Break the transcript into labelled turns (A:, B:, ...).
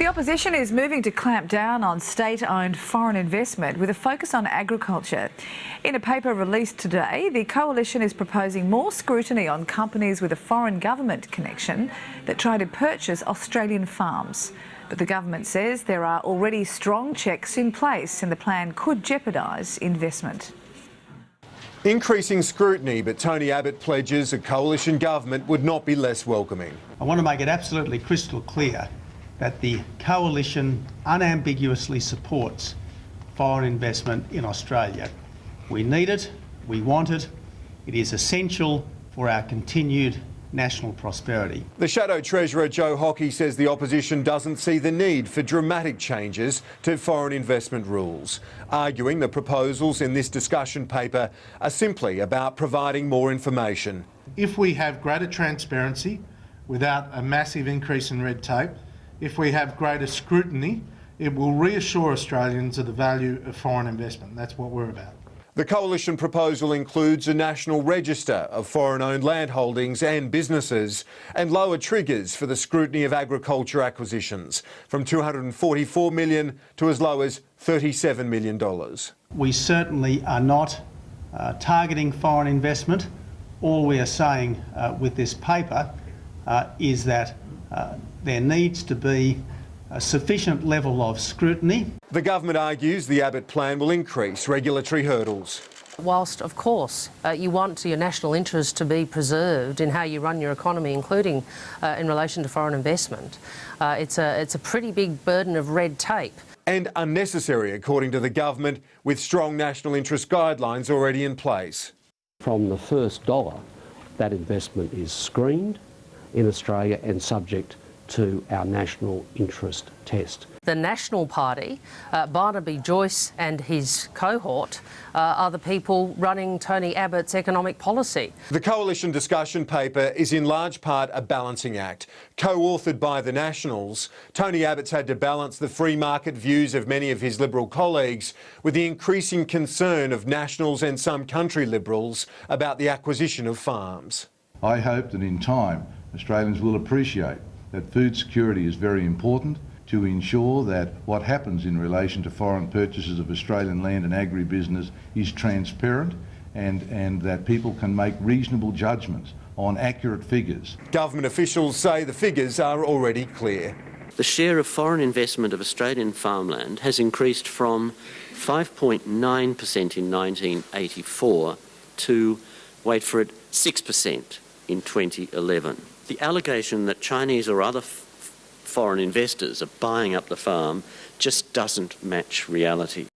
A: The opposition is moving to clamp down on state-owned foreign investment with a focus on agriculture. In a paper released today, the coalition is proposing more scrutiny on companies with a foreign government connection that try to purchase Australian farms. But the government says there are already strong checks in place and the plan could jeopardise investment.
B: Increasing scrutiny, but Tony Abbott pledges a coalition government would not be less welcoming.
C: I want to make it absolutely crystal clear that the coalition unambiguously supports foreign investment in Australia. We need it, we want it, it is essential for our continued national prosperity.
B: The Shadow Treasurer Joe Hockey says the opposition doesn't see the need for dramatic changes to foreign investment rules, arguing the proposals in this discussion paper are simply about providing more information.
D: If we have greater transparency without a massive increase in red tape, if we have greater scrutiny, it will reassure Australians of the value of foreign investment. That's what we're about.
B: The coalition proposal includes a national register of foreign-owned land holdings and businesses and lower triggers for the scrutiny of agriculture acquisitions from $244 million to as low as $37 million.
C: We certainly are not targeting foreign investment. All we are saying with this paper is that there needs to be a sufficient level of scrutiny.
B: The government argues the Abbott plan will increase regulatory hurdles.
E: Whilst, of course, you want your national interest to be preserved in how you run your economy, including in relation to foreign investment, it's a pretty big burden of red tape.
B: And unnecessary, according to the government, with strong national interest guidelines already in place.
F: From the first dollar, that investment is screened in Australia and subject to our national interest test.
E: The National Party, Barnaby Joyce and his cohort, are the people running Tony Abbott's economic policy.
B: The coalition discussion paper is in large part a balancing act. Co-authored by the Nationals, Tony Abbott's had to balance the free market views of many of his Liberal colleagues with the increasing concern of Nationals and some country Liberals about the acquisition of farms.
G: I hope that in time Australians will appreciate that food security is very important to ensure that what happens in relation to foreign purchases of Australian land and agribusiness is transparent and that people can make reasonable judgments on accurate figures. Government officials say the figures are already clear.
H: The share of foreign investment of Australian farmland has increased from 5.9% in 1984 to, wait for it, 6% in 2011. The allegation that Chinese or other foreign investors are buying up the farm just doesn't match reality.